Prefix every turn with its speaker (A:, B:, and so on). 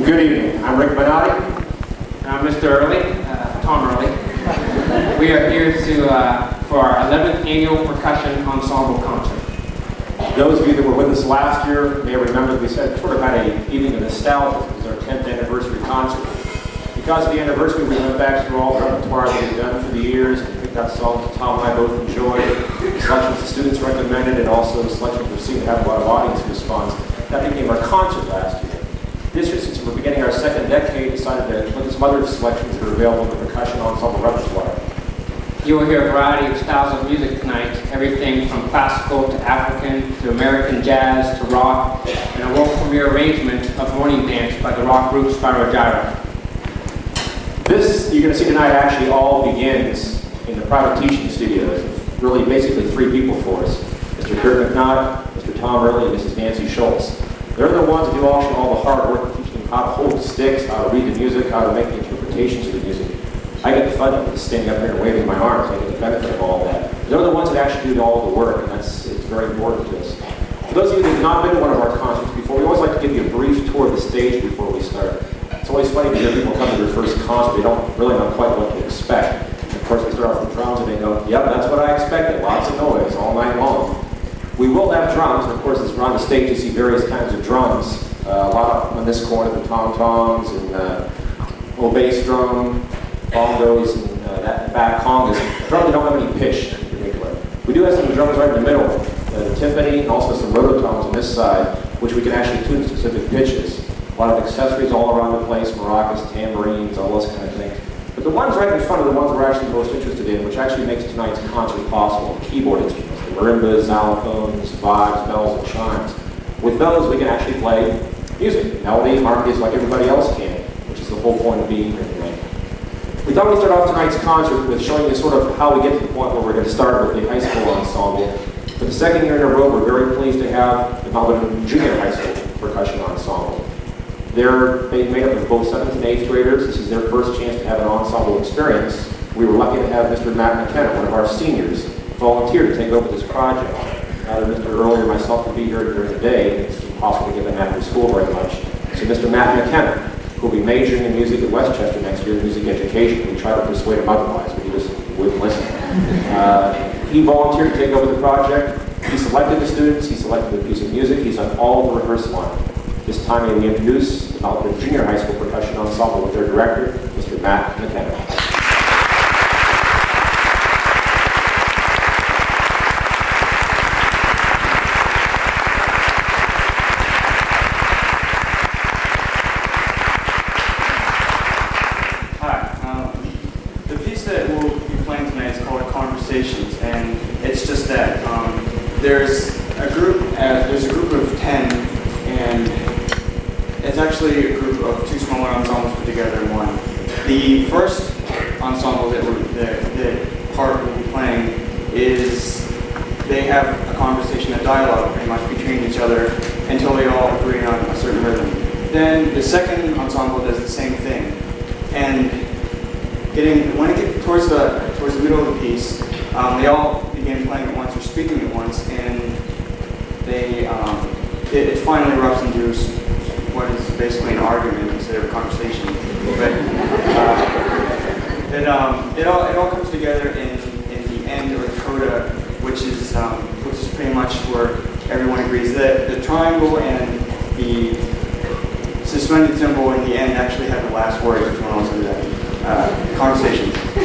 A: Good evening. I'm Rick Minotti.
B: And I'm Mr. Early, Tom Early. We are here for our 11th annual percussion ensemble concert.
A: Those of you that were with us last year may remember that we said sort of had an evening of nostalgia. It was our 10th anniversary concert. Because of the anniversary, we went back through all the repertoire that we've done through the years and picked out songs that Tom and I both enjoyed, selections the students recommended, and also selections that seemed to have a lot of audience response. That became our concert last year. This year, since we're beginning our second decade, decided to look at some other selections that are available in the percussion ensemble repertoire.
B: You will hear a variety of styles of music tonight, everything from classical to African to American jazz to rock, and a world premiere arrangement of Morning Dance by the rock group Spyro Gyra.
A: This, you're going to see tonight, actually all begins in the private teaching studios. Really, basically three people for us. Mr. Kurt McNaught, Mr. Tom Early, and Mrs. Nancy Schultz. They're the ones that do all the hard work, teaching them how to hold the sticks, how to read the music, how to make the interpretations of the music. I get the fun of it, standing up here and waving my arms. I get the benefit of all of that. They're the ones that actually do all the work, and it's very important to us. For those of you that have not been to one of our concerts before, we always like to give you a brief tour of the stage before we start. It's always funny to hear people come to their first concert. They don't really know quite what to expect. And of course, we start off with drums, and they go, yep, that's what I expected. Lots of noise all night long. We will have drums, and of course, as we're on the stage, you see various kinds of drums. A lot on this corner, the tom-toms, and little bass drum, bongos, and that back congas. Drums that don't have any pitch in particular. We do have some drums right in the middle, the timpani, and also some rototoms on this side, which we can actually tune to specific pitches. A lot of accessories all around the place, maracas, tambourines, all those kind of things. But the ones right in front are the ones we're actually most interested in, which actually makes tonight's concert possible, the keyboard instruments, the marimbas, xylophones, vibes, bells, and chimes. With those, we can actually play music, melody, harmonies like everybody else can, which is the whole point of being here tonight. We thought we'd start off tonight's concert with showing you sort of how we get to the point where we're going to start with the high school ensemble. For the second year in a row, we're very pleased to have the Melbourne Junior High School Percussion Ensemble. They're made up of both 7th and 8th graders. This is their first chance to have an ensemble experience. We were lucky to have Mr. Matt McKenna, one of our seniors, volunteer to take over this project. Now that Mr. Early or myself could be here during the day, it's impossible to get them after school very much. So Mr. Matt McKenna, who will be majoring in music at Westchester next year in music education. We tried to persuade him otherwise, but he just wouldn't listen. He volunteered to take over the project. He selected the students, he selected the piece of music, he's done all the rehearsal on it. This time we introduce the Melbourne Junior High School Percussion Ensemble with their director, Mr. Matt McKenna.
C: The piece that we'll be playing tonight is called Conversations, and it's just that there's a group of 10, and it's actually a group of two smaller ensembles put together in one. The first ensemble that part we'll be playing is they have a conversation, a dialogue pretty much between each other until they all agree on a certain rhythm. Then the second ensemble does the same thing, and when it gets towards the middle of the piece, they all begin playing at once or speaking at once, and it finally erupts into what is basically an argument instead of a conversation. But it all comes together in the end or the coda, which is pretty much where everyone agrees that the triangle and the suspended symbol in the end actually have the last word.